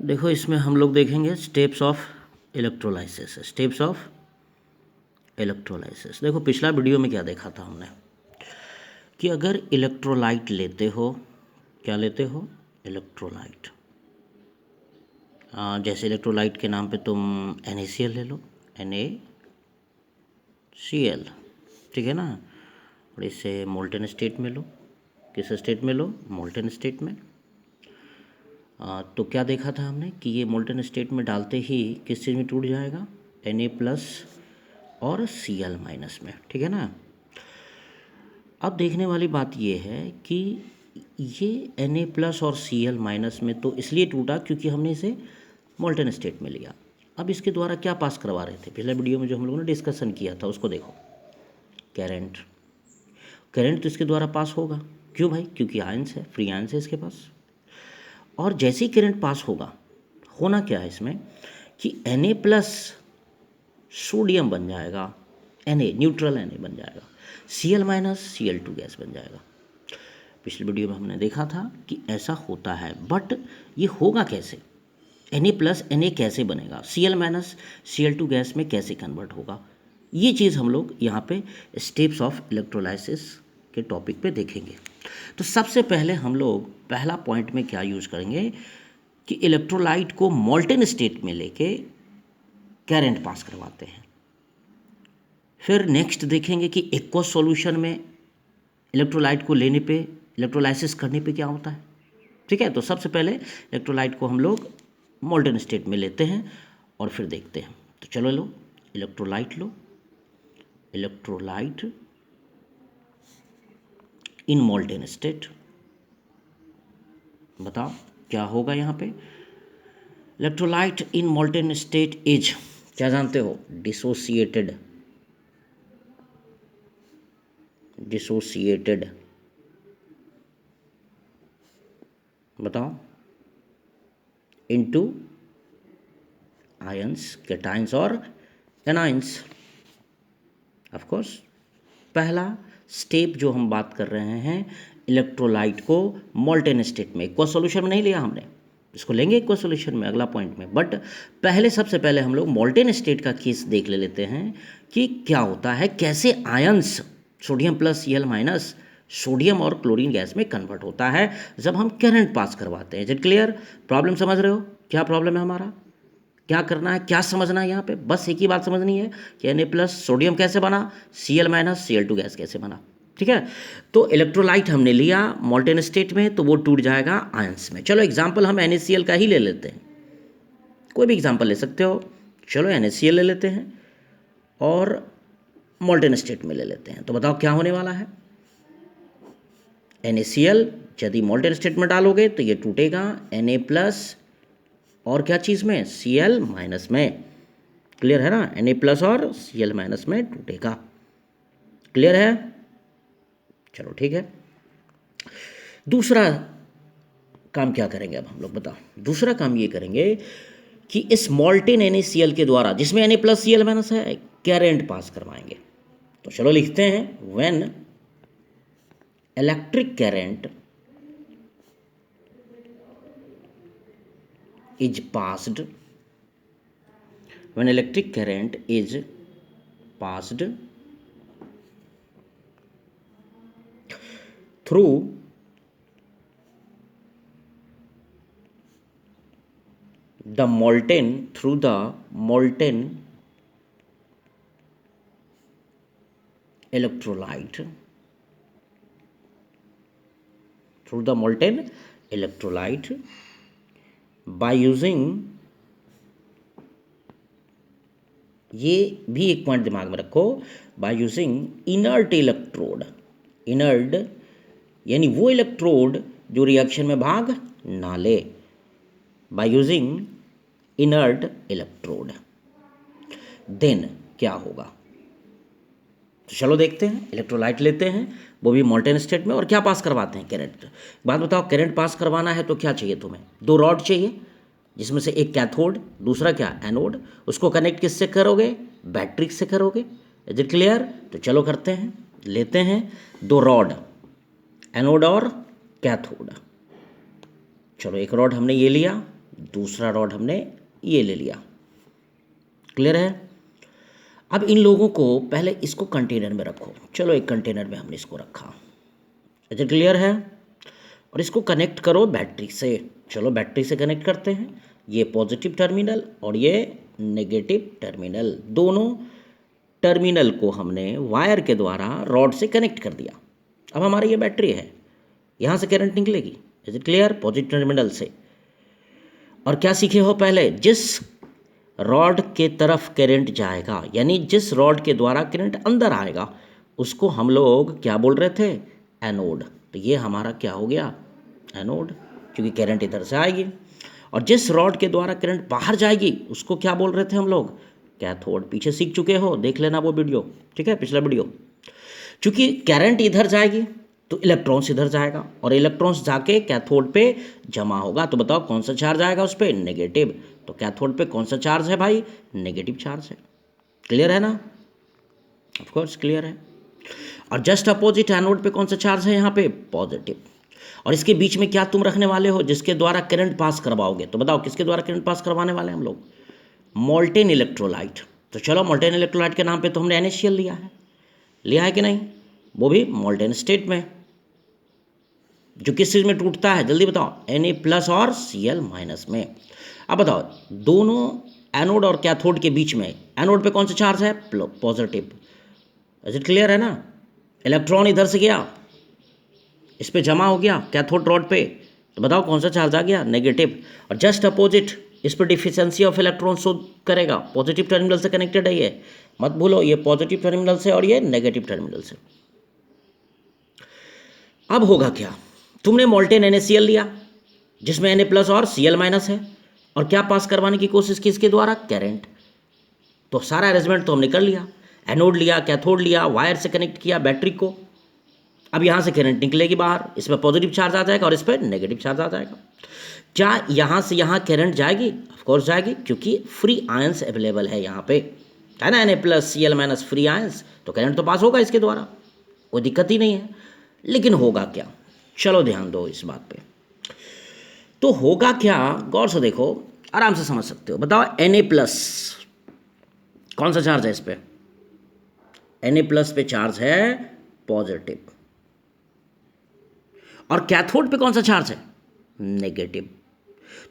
देखो इसमें हम लोग देखेंगे steps of electrolysis. Steps of electrolysis. देखो पिछला वीडियो में क्या देखा था हमने कि अगर इलेक्ट्रोलाइट लेते हो, क्या लेते हो, इलेक्ट्रोलाइट, जैसे इलेक्ट्रोलाइट के नाम पे तुम NaCl ले लो, NaCl, ठीक है ना। और इसे मोल्टेन स्टेट में लो, किस स्टेट में लो, मोल्टेन स्टेट में। तो क्या देखा था हमने कि ये मोल्टेन स्टेट में डालते ही किस चीज़ में टूट जाएगा, Na+ और Cl- में, ठीक है ना। अब देखने वाली बात ये है कि ये Na+ और Cl- में तो इसलिए टूटा क्योंकि हमने इसे मोल्टेन स्टेट में लिया। अब इसके द्वारा क्या पास करवा रहे थे, पिछले वीडियो में जो हम लोगों ने डिस्कशन किया था उसको देखो। करंट, करंट तो इसके द्वारा पास होगा, क्यों भाई, क्योंकि आयंस है, फ्री आयंस है इसके पास। और जैसे ही करंट पास होगा, होना क्या है इसमें कि Na+ सोडियम बन जाएगा, Na न्यूट्रल Na बन जाएगा, Cl- Cl2 गैस बन जाएगा। पिछले वीडियो में हमने देखा था कि ऐसा होता है, बट ये होगा कैसे, Na+ Na कैसे बनेगा, Cl- Cl2 गैस में कैसे कन्वर्ट होगा, ये चीज़ हम लोग यहाँ पे स्टेप्स ऑफ इलेक्ट्रोलाइसिस के टॉपिक पे देखेंगे। तो सबसे पहले हम लोग पहला पॉइंट में क्या यूज करेंगे कि इलेक्ट्रोलाइट को मोल्टेन स्टेट में लेके करंट पास करवाते हैं। फिर नेक्स्ट देखेंगे कि एक्वस सॉल्यूशन में इलेक्ट्रोलाइट को लेने पे, इलेक्ट्रोलाइसिस करने पे क्या होता है, ठीक है। तो सबसे पहले इलेक्ट्रोलाइट को हम लोग मोल्टेन स्टेट में लेते हैं और फिर देखते हैं। तो चलो लो इलेक्ट्रोलाइट, लो इलेक्ट्रोलाइट इन मोल्टेन स्टेट। बताओ क्या होगा यहाँ पे, electrolyte in molten state is, क्या जानते हो, डिसोसिएटेड, डिसोसिएटेड, बताओ, इनटू आयंस, कैटायंस और एनायंस। ऑफ कोर्स पहला स्टेप जो हम बात कर रहे हैं, इलेक्ट्रोलाइट को मोल्टेन स्टेट में, एक्वा सॉल्यूशन में नहीं लिया हमने, इसको लेंगे एक्वा सॉल्यूशन में अगला पॉइंट में, बट पहले सबसे पहले हम लोग मोल्टेन स्टेट का केस देख लेते हैं कि क्या होता है, कैसे आयंस सोडियम+ Cl- सोडियम और क्लोरीन गैस में कन्वर्ट होता है जब हम करंट पास करवाते हैं। इज इट क्लियर, प्रॉब्लम समझ रहे हो, क्या प्रॉब्लम है हमारा, क्या करना है, क्या समझना है यहाँ पे, बस एक ही बात समझनी है कि Na+ सोडियम कैसे बना, Cl- Cl2 गैस कैसे बना, ठीक है। तो इलेक्ट्रोलाइट हमने लिया मोल्टेन स्टेट में तो वो टूट जाएगा आयंस में। चलो एग्जाम्पल हम NaCl का ही ले लेते हैं, कोई भी एग्जाम्पल ले सकते हो। चलो NaCl ले लेते हैं और मोल्टेन स्टेट में ले लेते हैं। तो बताओ क्या होने वाला है, NaCl यदि मोल्टेन स्टेट में डालोगे तो ये टूटेगा Na+ और क्या चीज़ में, Cl- में, क्लियर है ना, Na+ और Cl- में टूटेगा, क्लियर है। चलो ठीक है, दूसरा काम क्या करेंगे अब हम लोग, बताओ। दूसरा काम ये करेंगे कि इस मोल्टेन NaCl के द्वारा, जिसमें Na+ Cl- है, करंट पास करवाएंगे। तो चलो लिखते हैं, when electric current is passed, when electric current is passed through the molten electrolyte, by using, ये भी एक पॉइंट दिमाग में रखो, by using inert electrode, inert यानी वो इलेक्ट्रोड जो रिएक्शन में भाग ना ले, by using inert electrode, then क्या होगा। तो चलो देखते हैं, इलेक्ट्रोलाइट लेते हैं, वो भी मोल्टेन स्टेट में, और क्या पास करवाते हैं, करंट। बात बताओ, करंट पास करवाना है तो क्या चाहिए तुम्हें, दो रॉड चाहिए, जिसमें से एक कैथोड, दूसरा क्या, एनोड। उसको कनेक्ट किससे करोगे, बैटरी से करोगे। इज इट क्लियर, तो चलो करते हैं, लेते हैं दो रॉड, एनोड और कैथोड। चलो एक रॉड हमने ये लिया, दूसरा रॉड हमने ये ले लिया। क्लियर है? अब इन लोगों को पहले इसको कंटेनर में रखो। चलो एक कंटेनर में हमने इसको रखा। अच्छा क्लियर है? और इसको कनेक्ट करो बैटरी से। चलो बैटरी से कनेक्ट करते हैं। ये पॉजिटिव टर्मिनल और ये नेगेटिव टर्मिनल, दोनों टर्मिनल को हमने वायर के द्वारा रॉड से कनेक्ट कर दिया। अब हमारी ये बैटरी है, यहाँ से करंट निकलेगी। Is it clear? Positive terminal से। और क्या सीखे हो पहले? जिस रॉड के तरफ करंट जाएगा, यानी जिस रॉड के द्वारा करंट अंदर आएगा, उसको हम लोग क्या बोल रहे थे? एनोड। तो ये हमारा क्या हो गया? एनोड, क्योंकि करंट इधर से आएगी। और जिस रॉड के द्वारा करंट बाहर जाएगी उसको क्या बोल रहे थे हम लोग? कैथोड। पीछे सीख चुके हो, देख लेना वो वीडियो, ठीक है, पिछला वीडियो। चूंकि करंट इधर जाएगी तो इलेक्ट्रॉन्स इधर जाएगा और इलेक्ट्रॉन्स जाके कैथोड पे जमा होगा। तो बताओ कौन सा चार्ज आएगा उस पर? नेगेटिव। तो कैथोड पे कौन सा चार्ज है भाई? नेगेटिव चार्ज है। क्लियर है ना? ऑफ कोर्स क्लियर है। और जस्ट अपोजिट एनोड पे कौन सा चार्ज है? यहाँ पे पॉजिटिव। और इसके बीच में क्या तुम रखने वाले हो? जिसके द्वारा करंट पास करवाओगे। तो बताओ किसके द्वारा करंट पास करवाने वाले हैं हम लोग? Molten electrolyte. तो चलो मोल्टेन इलेक्ट्रोलाइट के नाम पे तो हमने NaCl लिया है कि नहीं? वो भी मोल्टेन स्टेट में, जो किस चीज़ में टूटता है? जल्दी बताओ। Na+ और Cl- में। अब बताओ दोनों एनोड और कैथोड के बीच में, एनोड पे कौन सा चार्ज है? पॉजिटिव। इज इट क्लियर है ना? इलेक्ट्रॉन इधर से गया, इस पे जमा हो गया कैथोड रॉड पे। तो बताओ कौन सा चार्ज आ गया? नेगेटिव। और जस्ट अपोजिट इस पर डिफिशियंसी ऑफ इलेक्ट्रॉन शो करेगा। पॉजिटिव टर्मिनल से कनेक्टेड है ये, मत भूलो, ये पॉजिटिव टर्मिनल से और ये नेगेटिव टर्मिनल से। अब होगा क्या? तुमने मोल्टेन NaCl लिया जिसमें Na+ और Cl- है, और क्या पास करवाने की कोशिश की इसके द्वारा? करंट। तो सारा अरेंजमेंट तो हमने कर लिया, एनोड लिया, कैथोड लिया, वायर से कनेक्ट किया बैटरी को। अब यहाँ से करंट निकलेगी बाहर, इसमें पॉजिटिव चार्ज आ जाएगा और इस पर नेगेटिव चार्ज आ जाएगा। क्या यहाँ से यहाँ करंट जाएगी? ऑफ कोर्स जाएगी, क्योंकि फ्री आयंस अवेलेबल है यहाँ पे, है ना? Na+ Cl- फ्री आयंस, तो करंट तो पास होगा इसके द्वारा, कोई दिक्कत ही नहीं है। लेकिन होगा क्या? चलो ध्यान दो इस बात पे। तो होगा क्या, गौर से देखो, आराम से समझ सकते हो। बताओ Na+ कौन सा चार्ज है इस पे? Na+ पे चार्ज है पॉजिटिव। और कैथोड पे कौन सा चार्ज है? नेगेटिव।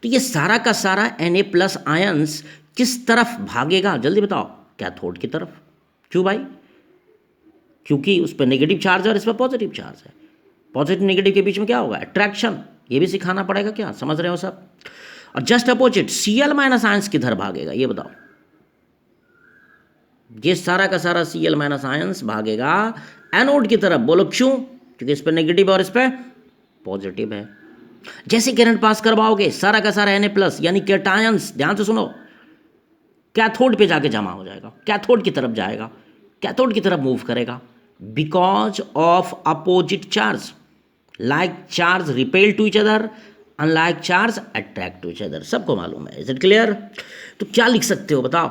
तो ये सारा का सारा Na+ आयंस किस तरफ भागेगा? जल्दी बताओ। कैथोड की तरफ। क्यों भाई? क्योंकि उस पर नेगेटिव चार्ज है और इस पर पॉजिटिव चार्ज है। पॉजिटिव नेगेटिव के बीच में क्या होगा? अट्रैक्शन। ये भी सिखाना पड़ेगा क्या? समझ रहे हो सब? और जस्ट अपोजिट Cl- आयंस किधर भागेगा? ये बताओ। ये सारा का सारा Cl- आयंस भागेगा एनोड की तरफ। बोलो क्यों? क्योंकि इस पर नेगेटिव और इस पर पॉजिटिव है। जैसे करंट पास करवाओगे सारा का सारा Na+ यानी कैटायंस, ध्यान से सुनो, कैथोड पे जाके जमा हो जाएगा, कैथोड की तरफ जाएगा, कैथोड की तरफ मूव करेगा। Because of opposite charge, like charge repel to each other, unlike charge attract to each other. सबको मालूम है। Is it clear? तो क्या लिख सकते हो बताओ?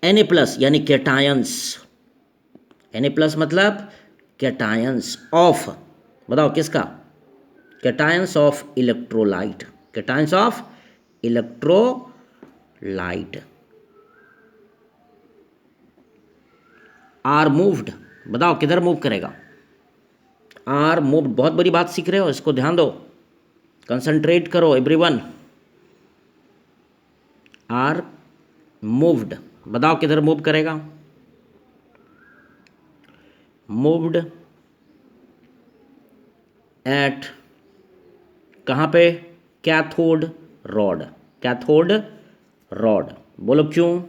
Na+ यानी कैटायंस। Na+ मतलब कैटायंस ऑफ, बताओ किसका? Cations of electrolyte. Cations of electrolyte are moved. बताओ किधर मूव करेगा? Are moved. बहुत बड़ी बात सीख रहे हो, इसको ध्यान दो, कंसंट्रेट करो एवरीवन। आर मूव्ड, बताओ किधर मूव करेगा? मूव्ड एट, कहाँ पे? Cathode rod. Cathode rod. बोलो क्यों?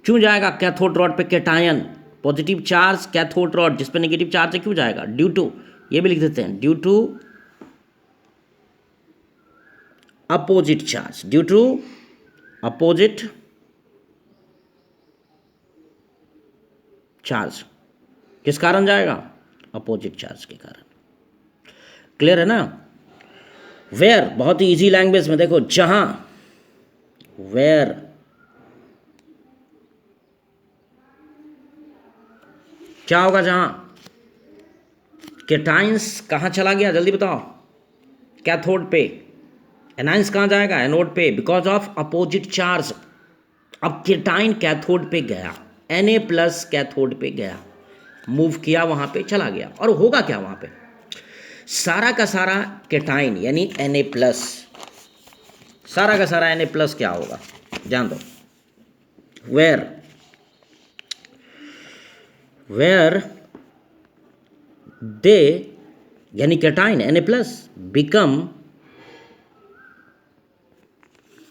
क्यों जाएगा कैथोड रॉड पे cation? Positive charge cathode rod जिस पे नेगेटिव चार्ज है, क्यों जाएगा? ड्यू टू, ये भी लिख देते हैं, due to opposite charge. Due to opposite charge. किस कारण जाएगा? अपोजिट चार्ज के कारण। क्लियर है ना? वेयर, बहुत ही इजी लैंग्वेज में देखो, जहां, वेयर क्या होगा? जहां कैटायंस कहां चला गया? जल्दी बताओ। कैथोड पे। एनायंस कहाँ जाएगा? एनोड पे, बिकॉज ऑफ अपोजिट चार्ज। अब केटाइन कैथोड पे गया, Na+ कैथोड पे गया, मूव किया, वहां पे चला गया, और होगा क्या वहां पे? सारा का सारा केटाइन यानी Na+, सारा का सारा Na+ क्या होगा? जान दो। वेयर दे यानी केटाइन Na+ बिकम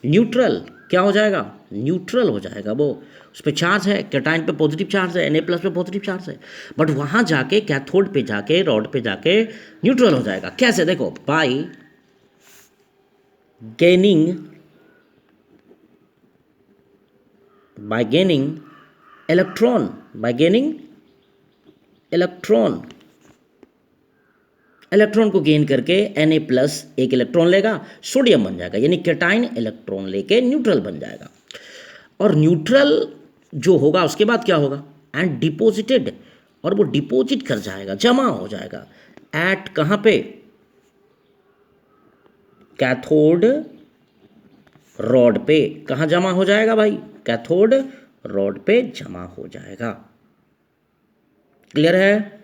न्यूट्रल। क्या हो जाएगा? न्यूट्रल हो जाएगा। वो उस पर चार्ज है, केटाइन पे पॉजिटिव चार्ज है, Na+ पे पॉजिटिव चार्ज है, बट वहां जाके कैथोड पे जाके रॉड पे जाके न्यूट्रल हो जाएगा। कैसे? देखो, bye gaining electron, bye gaining electron, electron को गेन करके Na+ एक इलेक्ट्रॉन लेगा, सोडियम बन जाएगा, यानी केटाइन इलेक्ट्रॉन लेके न्यूट्रल बन जाएगा। और न्यूट्रल जो होगा उसके बाद क्या होगा? एंड डिपोजिटेड, और वो डिपोजिट कर जाएगा, जमा हो जाएगा। एट कहाँ पे? कैथोड रॉड पे। कहाँ जमा हो जाएगा भाई? कैथोड रॉड पे जमा हो जाएगा। क्लियर है?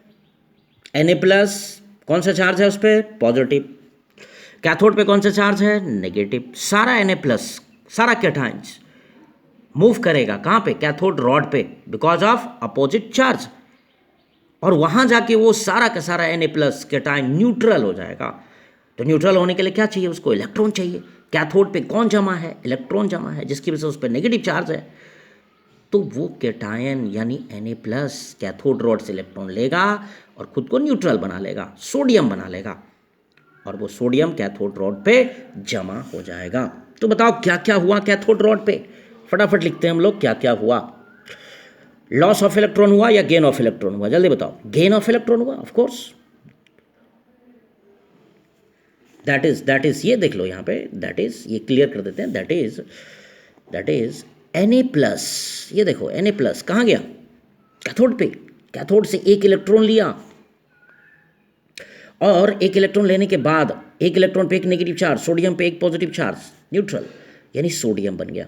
Na+ कौन सा चार्ज है उस पर? पॉजिटिव। कैथोड पे कौन सा चार्ज है? नेगेटिव। सारा Na+, सारा कैटाइंस मूव करेगा कहाँ पे? कैथोड रॉड पे, बिकॉज ऑफ अपोजिट चार्ज। और वहां जाके वो सारा का सारा Na+ कैटाइन न्यूट्रल हो जाएगा। तो न्यूट्रल होने के लिए क्या चाहिए उसको? इलेक्ट्रॉन चाहिए। कैथोड पे कौन जमा है? इलेक्ट्रॉन जमा है, जिसकी वजह से उस पर नेगेटिव चार्ज है। तो वो कैटायन यानी Na+ कैथोड रॉड से इलेक्ट्रॉन लेगा और खुद को न्यूट्रल बना लेगा, सोडियम बना लेगा, और वो सोडियम कैथोड रॉड पे जमा हो जाएगा। तो बताओ क्या क्या हुआ कैथोड रॉड पे? फटाफट लिखते हैं हम लोग क्या क्या हुआ। लॉस ऑफ इलेक्ट्रॉन हुआ या गेन ऑफ इलेक्ट्रॉन हुआ? जल्दी बताओ। गेन ऑफ इलेक्ट्रॉन हुआ, ऑफ कोर्स। दैट इज ये देख लो यहाँ पे, दैट इज, ये क्लियर कर देते हैं, दैट इज Na+। ये देखो Na+ कहाँ गया? कैथोड पे। कैथोड से एक इलेक्ट्रॉन लिया, और एक इलेक्ट्रॉन लेने के बाद एक इलेक्ट्रॉन पे एक नेगेटिव चार्ज, सोडियम पे एक पॉजिटिव चार्ज, न्यूट्रल, यानी सोडियम बन गया।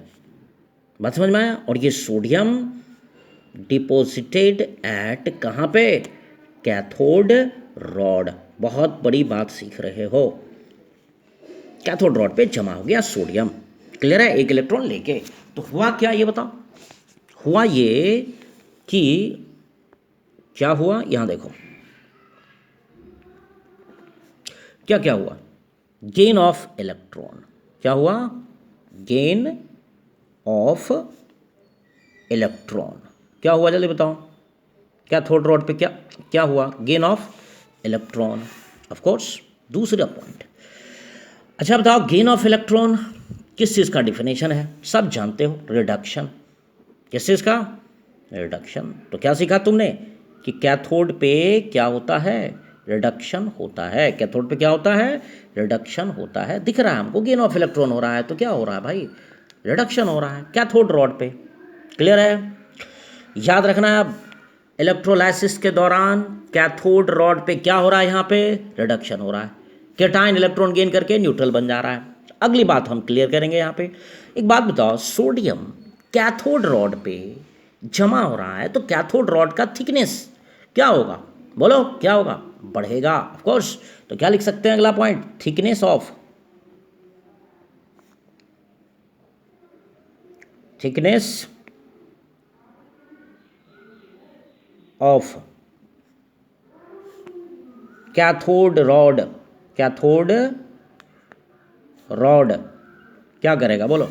बात समझ में आया? और ये सोडियम डिपोजिटेड एट कहाँ पे? Cathode rod. बहुत बड़ी बात सीख रहे हो। कैथोड रॉड पे जमा हो गया सोडियम। क्लियर है? एक इलेक्ट्रॉन लेके। तो हुआ क्या ये बताओ? हुआ ये कि क्या हुआ, यहां देखो क्या क्या हुआ। Gain of electron. क्या हुआ? Gain of electron. क्या हुआ जल्दी बताओ? कैथोड रॉड पे क्या क्या हुआ? Gain of electron, of course. दूसरा पॉइंट, अच्छा बताओ, गेन ऑफ इलेक्ट्रॉन किस चीज़ का डिफिनेशन है? सब जानते हो, रिडक्शन। किस चीज़ का? रिडक्शन। तो क्या सीखा तुमने कि कैथोड पे क्या होता है? रिडक्शन होता है। कैथोड पे क्या होता है? रिडक्शन होता है। दिख रहा है हमको गेन ऑफ इलेक्ट्रॉन हो रहा है, तो क्या हो रहा है भाई? रिडक्शन हो रहा है कैथोड रॉड पे। क्लियर है? याद रखना है, अब इलेक्ट्रोलाइसिस के दौरान कैथोड रॉड पे क्या हो रहा है? यहाँ पे रिडक्शन हो रहा है, कैटायन इलेक्ट्रॉन गेन करके न्यूट्रल बन जा रहा है। अगली बात हम क्लियर करेंगे यहाँ पे। एक बात बताओ, सोडियम कैथोड रॉड पे जमा हो रहा है, तो कैथोड रॉड का थिकनेस क्या होगा? बोलो क्या होगा? बढ़ेगा, ऑफ कोर्स। तो क्या लिख सकते हैं अगला point? Thickness of cathode rod. Cathode rod क्या करेगा? बोलो,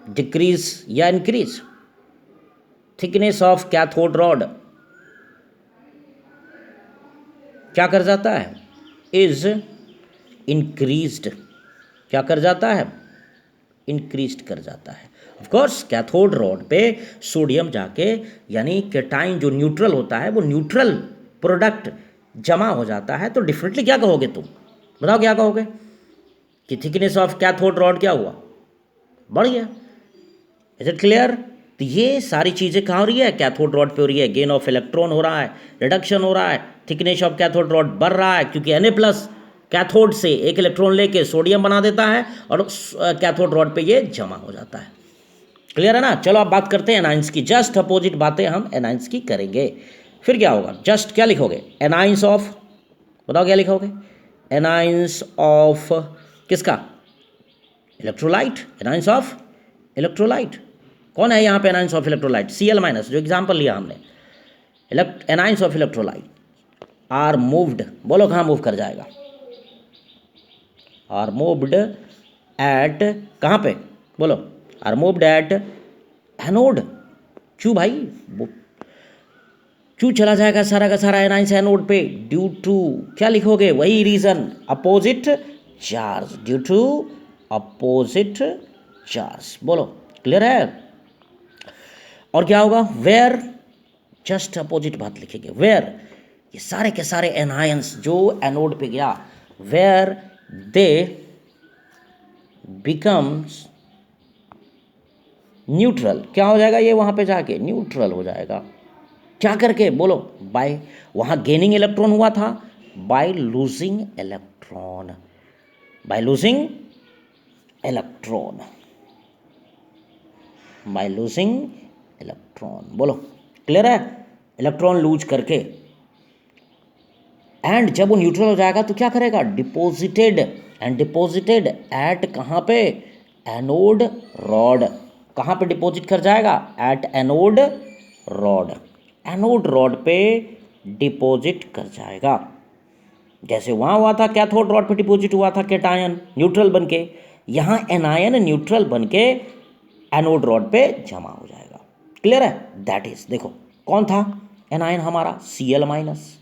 डिक्रीज या increase? Thickness of cathode rod क्या कर जाता है? Is increased. क्या कर जाता है? इंक्रीज्ड कर जाता है। ऑफ कोर्स, कैथोड रॉड पे सोडियम जाके यानी कैटाइन जो न्यूट्रल होता है, वो न्यूट्रल प्रोडक्ट जमा हो जाता है। तो डिफरेंटली क्या कहोगे तुम? बताओ क्या कहोगे कि थिकनेस ऑफ कैथोड रॉड क्या हुआ? बढ़ गया। Is it clear? तो ये सारी चीज़ें कहाँ हो रही है? कैथोड रॉड पे हो रही है। गेन ऑफ इलेक्ट्रॉन हो रहा है, रिडक्शन हो रहा है, थिकनेस ऑफ कैथोड रॉड बढ़ रहा है, क्योंकि Na+ कैथोड से एक इलेक्ट्रॉन लेके सोडियम बना देता है और कैथोड रॉड पे ये जमा हो जाता है। क्लियर है ना? चलो अब बात करते हैं एनाइंस की। जस्ट अपोजिट बातें हम एनाइंस की करेंगे। फिर क्या होगा? जस्ट क्या लिखोगे? एनाइंस ऑफ, बताओ क्या लिखोगे? एनाइंस ऑफ किसका? इलेक्ट्रोलाइट। Anions of electrolyte. कौन है यहाँ पे anions of electrolyte? Cl minus, जो एग्जाम्पल लिया हमने। Anions of electrolyte are moved, बोलो कहाँ मूव कर जाएगा? आर मूव्ड एट, कहाँ पे? बोलो। Are moved at anode. क्यों भाई? क्यों चला जाएगा सारा का सारा एनाइंस एनोड पे? ड्यू टू, क्या लिखोगे? वही reason, opposite charge. Due to opposite charge. बोलो, क्लियर है? और क्या होगा? वेयर, जस्ट अपोजिट बात लिखेंगे। वेयर, ये सारे के सारे एनायंस जो एनोड पे गया, वेयर दे बिकम्स न्यूट्रल। क्या हो जाएगा ये? वहां पे जाके न्यूट्रल हो जाएगा। क्या करके? बोलो। बाय, वहां गेनिंग इलेक्ट्रॉन हुआ था, by losing electron. By losing electron, by losing electron. बोलो, क्लियर है? इलेक्ट्रॉन लूज करके। एंड जब वो न्यूट्रल हो जाएगा तो क्या करेगा? डिपोजिटेड, एंड डिपोजिटेड एट, कहाँ पे? Anode rod. कहाँ पे डिपॉजिट कर जाएगा? At anode rod. Anode rod पे डिपॉजिट कर जाएगा। जैसे वहाँ हुआ था कैथोड रॉड पे डिपॉजिट हुआ था कैटायन न्यूट्रल बनके, यहाँ एनायन न्यूट्रल बनके एनोड रॉड पे जमा हो जाएगा। क्लियर है? दैट इज, देखो कौन था एनायन? हमारा Cl माइनस।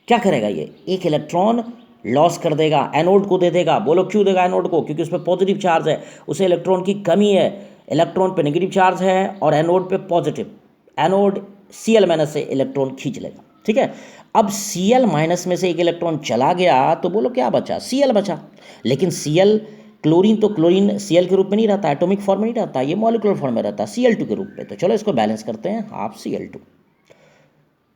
क्या करेगा ये? एक इलेक्ट्रॉन लॉस कर देगा, एनोड को दे देगा। बोलो क्यों देगा एनोड को? क्योंकि उस पर पॉजिटिव चार्ज है, उसे इलेक्ट्रॉन की कमी है। इलेक्ट्रॉन पे नेगेटिव चार्ज है और एनोड पे पॉजिटिव। एनोड Cl माइनस से इलेक्ट्रॉन खींच लेगा। ठीक है? अब Cl माइनस में से एक इलेक्ट्रॉन चला गया तो बोलो क्या बचा? Cl बचा। लेकिन Cl, क्लोरीन तो क्लोरीन Cl के रूप में नहीं रहता, एटॉमिक फॉर्म में नहीं रहता, ये मॉलिक्यूलर फॉर्म में रहता है Cl2 के रूप में। तो चलो इसको बैलेंस करते हैं, हाफ Cl2।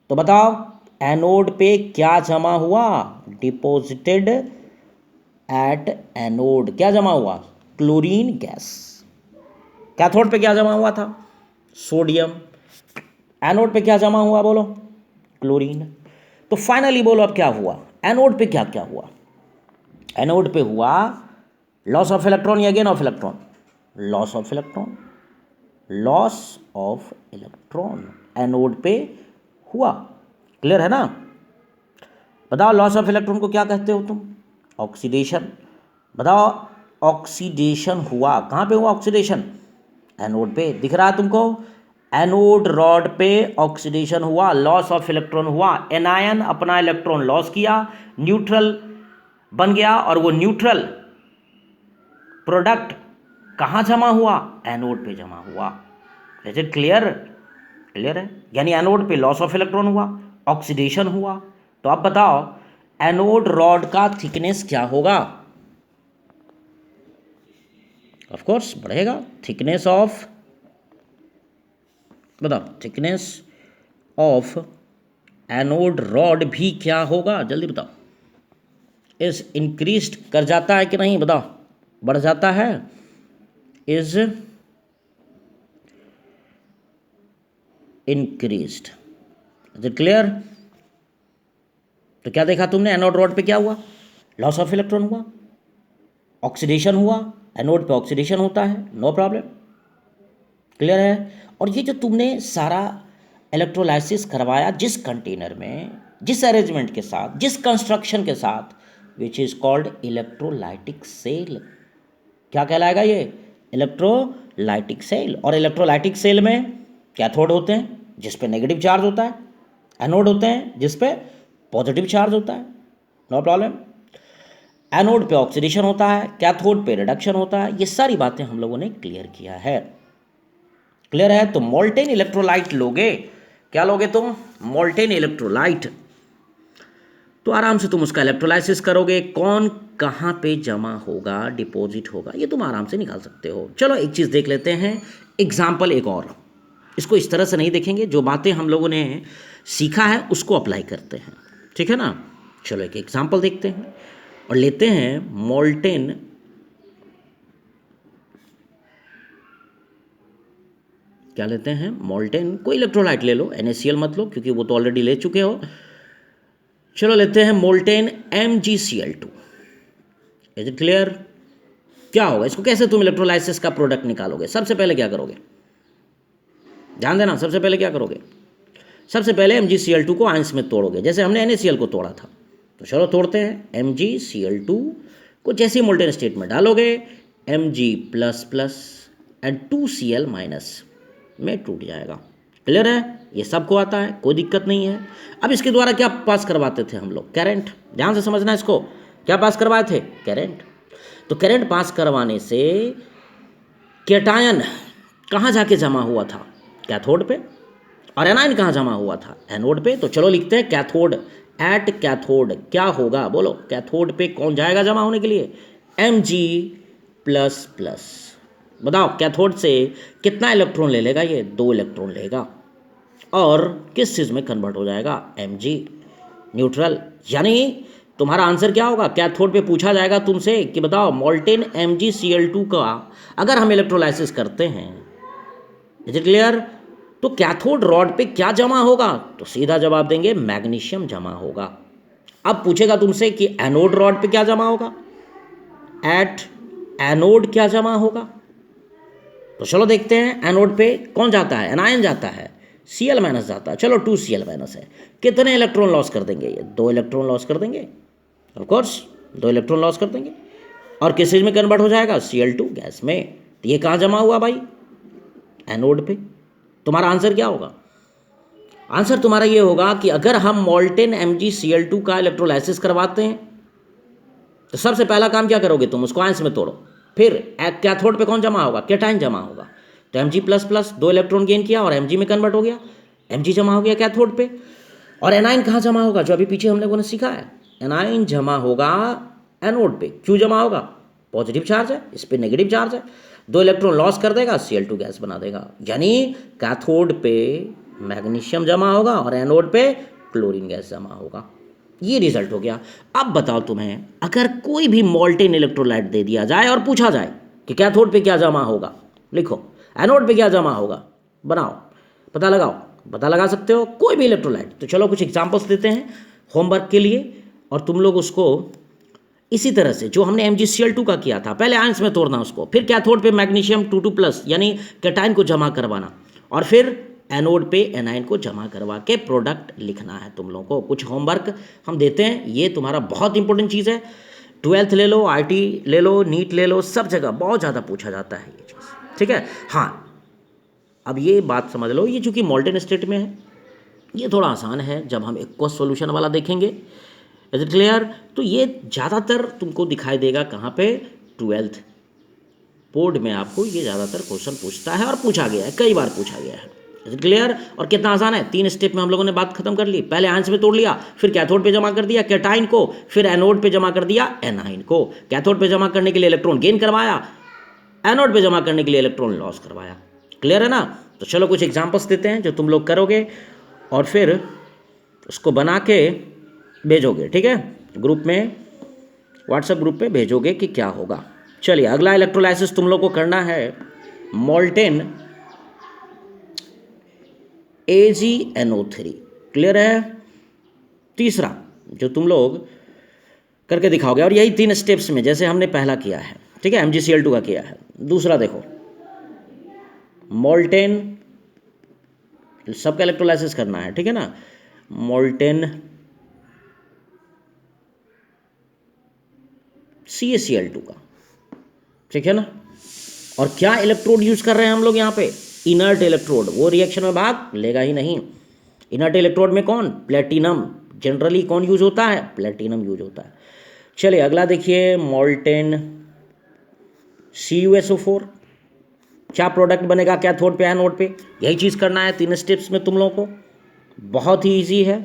तो बताओ एनोड पे क्या जमा हुआ? Deposited at anode. क्या जमा हुआ? Chlorine gas. कैथोड पे क्या जमा हुआ था? सोडियम। एनोड पे क्या जमा हुआ? बोलो, क्लोरीन। तो फाइनली बोलो अब क्या हुआ? एनोड पे क्या क्या हुआ? एनोड पे हुआ लॉस ऑफ इलेक्ट्रॉन या gain of electron? Loss of electron. Loss of electron anode पे हुआ। क्लियर है ना? बताओ लॉस ऑफ इलेक्ट्रॉन को क्या कहते हो तुम? ऑक्सीडेशन। बताओ, ऑक्सीडेशन हुआ। कहाँ पे हुआ ऑक्सीडेशन? एनोड पे। दिख रहा है तुमको? एनोड रॉड पे ऑक्सीडेशन हुआ, लॉस ऑफ इलेक्ट्रॉन हुआ। एनायन अपना इलेक्ट्रॉन लॉस किया, न्यूट्रल बन गया, और वो न्यूट्रल प्रोडक्ट कहाँ जमा हुआ? एनोड पे जमा हुआ। Is it clear? क्लियर है? यानी एनोड पे लॉस ऑफ इलेक्ट्रॉन हुआ, ऑक्सीडेशन हुआ। तो अब बताओ एनोड रॉड का थिकनेस क्या होगा? ऑफ कोर्स बढ़ेगा। थिकनेस ऑफ, बताओ, थिकनेस ऑफ एनोड रॉड भी क्या होगा? जल्दी बताओ। इज इंक्रीज्ड कर जाता है कि नहीं? बताओ, बढ़ जाता है। Is increased. Is it clear? तो क्या देखा तुमने? एनोड रॉड पे क्या हुआ? लॉस ऑफ इलेक्ट्रॉन हुआ, ऑक्सीडेशन हुआ। एनोड पे ऑक्सीडेशन होता है, नो प्रॉब्लम। क्लियर है? और ये जो तुमने सारा इलेक्ट्रोलाइसिस करवाया जिस कंटेनर में, जिस अरेंजमेंट के साथ, जिस कंस्ट्रक्शन के साथ, which is called electrolytic cell. क्या कहलाएगा ये? Electrolytic cell. और इलेक्ट्रोलाइटिक सेल में कैथोड होते हैं जिस पे नेगेटिव चार्ज होता है, एनोड होते हैं जिस पे पॉजिटिव चार्ज होता है, नो प्रॉब्लम। एनोड पे ऑक्सीडेशन होता है, कैथोड पे रिडक्शन होता है। ये सारी बातें हम लोगों ने क्लियर किया है। क्लियर है? तो मोल्टेन इलेक्ट्रोलाइट लोगे। क्या लोगे तुम? Molten electrolyte. तो आराम से तुम उसका इलेक्ट्रोलाइसिस करोगे, कौन कहाँ पे जमा होगा, डिपॉजिट होगा, ये तुम आराम से निकाल सकते हो। चलो एक चीज़ देख लेते हैं, एग्जाम्पल एक और। इसको इस तरह से नहीं देखेंगे, जो बातें हम लोगों ने सीखा है उसको अप्लाई करते हैं। ठीक है ना? चलो एक एग्जाम्पल देखते हैं। और लेते हैं मोल्टेन क्या लेते हैं, मोल्टेन कोई इलेक्ट्रोलाइट ले लो, NaCl मत लो क्योंकि वो तो ऑलरेडी ले चुके हो। चलो लेते हैं molten MgCl2। Is it clear? क्या होगा इसको, कैसे तुम इलेक्ट्रोलाइसिस का प्रोडक्ट निकालोगे? सबसे पहले क्या करोगे, ध्यान देना, सबसे पहले क्या करोगे, सबसे पहले MgCl2 को आयंस में तोड़ोगे, जैसे हमने NaCl को तोड़ा था। तो चलो तोड़ते हैं। MgCl2 को जैसे ही मोल्टेन स्टेट में डालोगे, Mg++ एंड 2Cl- में टूट जाएगा। क्लियर है? ये सबको आता है, कोई दिक्कत नहीं है। अब इसके द्वारा क्या पास करवाते थे हम लोग, करंट। ध्यान से समझना इसको, क्या पास करवाए थे, करंट। तो करंट पास करवाने से कैटायन कहाँ जाके जमा हुआ था, कैथोड पे, और एनायन कहाँ जमा हुआ था, एनोड पे। तो चलो लिखते हैं कैथोड, एट कैथोड क्या होगा, बोलो, कैथोड पे कौन जाएगा जमा होने के लिए, Mg++। बताओ कैथोड से कितना इलेक्ट्रॉन ले लेगा, ये 2 इलेक्ट्रॉन लेगा, और किस चीज़ में कन्वर्ट हो जाएगा, Mg, न्यूट्रल। यानी तुम्हारा आंसर क्या होगा, कैथोड पे पूछा जाएगा तुमसे कि बताओ मोल्टेन MgCl2 का अगर हम इलेक्ट्रोलाइसिस करते हैं, इज इट क्लियर, तो कैथोड रॉड पे क्या जमा होगा, तो सीधा जवाब देंगे मैग्नीशियम जमा होगा। अब पूछेगा तुमसे कि एनोड रॉड पे क्या जमा होगा, एट एनोड क्या जमा होगा। तो चलो देखते हैं, एनोड पे कौन जाता है, एनायन जाता है, Cl- जाता है। चलो 2Cl- है, कितने इलेक्ट्रॉन लॉस कर देंगे, ये 2 इलेक्ट्रॉन लॉस कर देंगे, ऑफ कोर्स 2 इलेक्ट्रॉन लॉस कर देंगे, और किस चीज में कन्वर्ट हो जाएगा, Cl2 गैस में। तो ये कहाँ जमा हुआ भाई, एनोड पे। तुम्हारा आंसर क्या होगा, आंसर तुम्हारा ये होगा कि अगर हम मोल्टेन MgCl2 का इलेक्ट्रोलाइसिस करवाते हैं तो सबसे पहला काम क्या करोगे तुम, उसको आयंस में तोड़ो, फिर कैथोड पे कौन जमा होगा, कैटायन जमा होगा। तो Mg++ 2 इलेक्ट्रॉन गेन किया और Mg में कन्वर्ट हो गया, Mg जमा हो गया कैथोड पे। और एनायन कहाँ जमा होगा, जो अभी पीछे हम लोगों ने सीखा है, एनायन जमा होगा एनोड पे। क्यों जमा होगा, पॉजिटिव चार्ज है, इस पे नेगेटिव चार्ज है, 2 इलेक्ट्रॉन लॉस कर देगा, Cl2 गैस बना देगा। यानी कैथोड पे मैग्नीशियम जमा होगा और एनोड पे क्लोरीन गैस जमा होगा। ये रिजल्ट हो गया। अब बताओ तुम्हें, अगर कोई भी मोल्टेन इलेक्ट्रोलाइट दे दिया जाए और पूछा जाए कि कैथोड पे क्या जमा होगा, लिखो, एनोड पे क्या जमा होगा, बनाओ, पता लगाओ, पता लगा सकते हो कोई भी इलेक्ट्रोलाइट। तो चलो कुछ एग्जांपल्स देते हैं होमवर्क के लिए, और तुम लोग उसको इसी तरह से जो हमने MgCl2 का किया था, पहले आयंस में तोड़ना उसको, फिर कैथोड पे मैग्नीशियम 2,2+ यानी कैटायन को जमा करवाना, और फिर एनोड पे एनायन को जमा करवा के प्रोडक्ट लिखना है तुम लोगों को। कुछ होमवर्क हम देते हैं, ये तुम्हारा बहुत इंपॉर्टेंट चीज़ है। 12th ले लो, IT ले लो, नीट ले लो, सब जगह बहुत ज़्यादा पूछा जाता है ये चीज़, ठीक है। हाँ, अब ये बात समझ लो, ये चूँकि मोल्टेन स्टेट में है, ये थोड़ा आसान है, जब हम एक्वस सॉल्यूशन वाला देखेंगे, इज इट क्लियर। तो ये ज़्यादातर तुमको दिखाई देगा कहाँ पे, 12th बोर्ड में आपको ये ज़्यादातर क्वेश्चन पूछता है, और पूछा गया है, कई बार पूछा गया है। Is it clear? और कितना आसान है, 3 स्टेप में हम लोगों ने बात खत्म कर ली। पहले आयंस में तोड़ लिया, फिर कैथोड पे जमा कर दिया कैटायन को, फिर एनोड पे जमा कर दिया एनायन को। कैथोड पे जमा करने के लिए इलेक्ट्रॉन गेन करवाया, एनोड पे जमा करने के लिए इलेक्ट्रॉन लॉस करवाया। क्लियर है ना? तो चलो कुछ एग्जाम्पल्स देते हैं जो तुम लोग करोगे, और फिर उसको बना के भेजोगे, ठीक है, ग्रुप में, व्हाट्सएप ग्रुप पे भेजोगे कि क्या होगा। चलिए अगला इलेक्ट्रोलाइसिस तुम लोग को करना है मोल्टेन AgNO3। क्लियर है? तीसरा जो तुम लोग करके दिखाओगे, और यही 3 स्टेप्स में जैसे हमने पहला किया है, ठीक है, MgCl2 का किया है। दूसरा देखो, मोल्टेन, सबका इलेक्ट्रोलाइसिस करना है, ठीक है ना, मोल्टेन CaCl2 का, ठीक है ना। और क्या इलेक्ट्रोड यूज कर रहे हैं हम लोग यहाँ पे, इनर्ट इलेक्ट्रोड, वो रिएक्शन में भाग लेगा ही नहीं। इनर्ट इलेक्ट्रोड में कौन, प्लेटिनम, जनरली कौन यूज होता है, प्लेटिनम यूज होता है। चलिए अगला देखिए, मोल्टेन CuSO4, क्या प्रोडक्ट बनेगा कैथोड पे एनोड पे, यही चीज़ करना है 3 स्टेप्स में तुम लोगों को, बहुत ही ईजी है।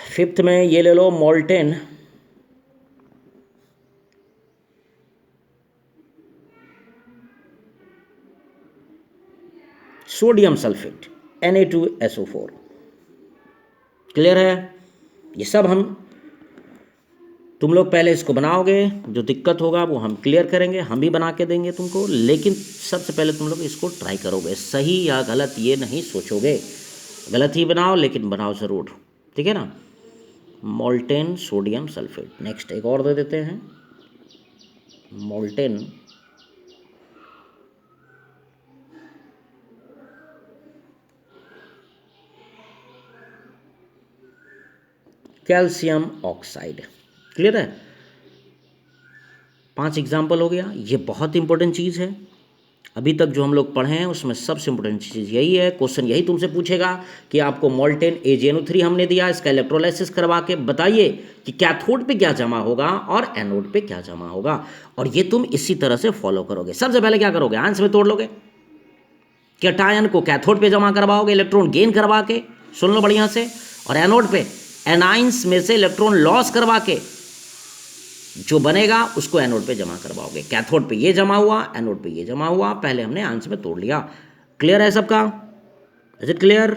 फिफ्थ में ये ले लो, molten sodium sulphate Na2SO4। Clear है? ये सब हम तुम लोग पहले इसको बनाओगे, जो दिक्कत होगा वो हम क्लियर करेंगे, हम भी बना के देंगे तुमको, लेकिन सबसे पहले तुम लोग इसको ट्राई करोगे, सही या गलत ये नहीं सोचोगे, गलत ही बनाओ लेकिन बनाओ ज़रूर, ठीक है ना। Molten sodium sulphate. नेक्स्ट एक और दे देते हैं, मोल्टेन कैल्शियम ऑक्साइड। क्लियर है, 5 एग्जाम्पल हो गया। ये बहुत इंपॉर्टेंट चीज़ है, अभी तक जो हम लोग पढ़े हैं उसमें सबसे इंपॉर्टेंट चीज़ यही है। क्वेश्चन यही तुमसे पूछेगा कि आपको मोल्टेन AgNO3 हमने दिया, इसका इलेक्ट्रोलाइसिस करवा के बताइए कि कैथोड पे क्या जमा होगा और एनोड पे क्या जमा होगा, और ये तुम इसी तरह से फॉलो करोगे। सबसे पहले क्या करोगे, आंस में तोड़ लोगे, कैटायन को कैथोड पे जमा करवाओगे इलेक्ट्रॉन गेन करवा के, सुन लो बढ़िया से, और एनोड पे एनाइंस में से इलेक्ट्रॉन लॉस करवा के जो बनेगा उसको एनोड पे जमा करवाओगे। कैथोड पे ये जमा हुआ, एनोड पे ये जमा हुआ, पहले हमने आंस में तोड़ लिया। क्लियर है सबका? Is it clear?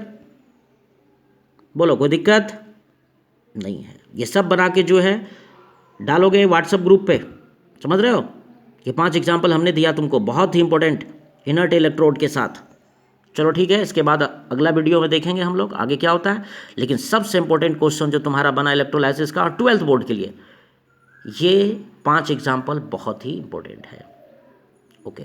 बोलो, कोई दिक्कत नहीं है। ये सब बना के जो है डालोगे व्हाट्सएप ग्रुप पे, समझ रहे हो। ये 5 एग्जाम्पल हमने दिया तुमको, बहुत ही इंपॉर्टेंट, इनर्ट इलेक्ट्रोड के साथ। चलो ठीक है, इसके बाद अगला वीडियो में देखेंगे हम लोग आगे क्या होता है, लेकिन सबसे इंपॉर्टेंट क्वेश्चन जो तुम्हारा बना इलेक्ट्रोलाइसिस का 12th बोर्ड के लिए, ये 5 एग्जाम्पल बहुत ही इंपॉर्टेंट है। ओके।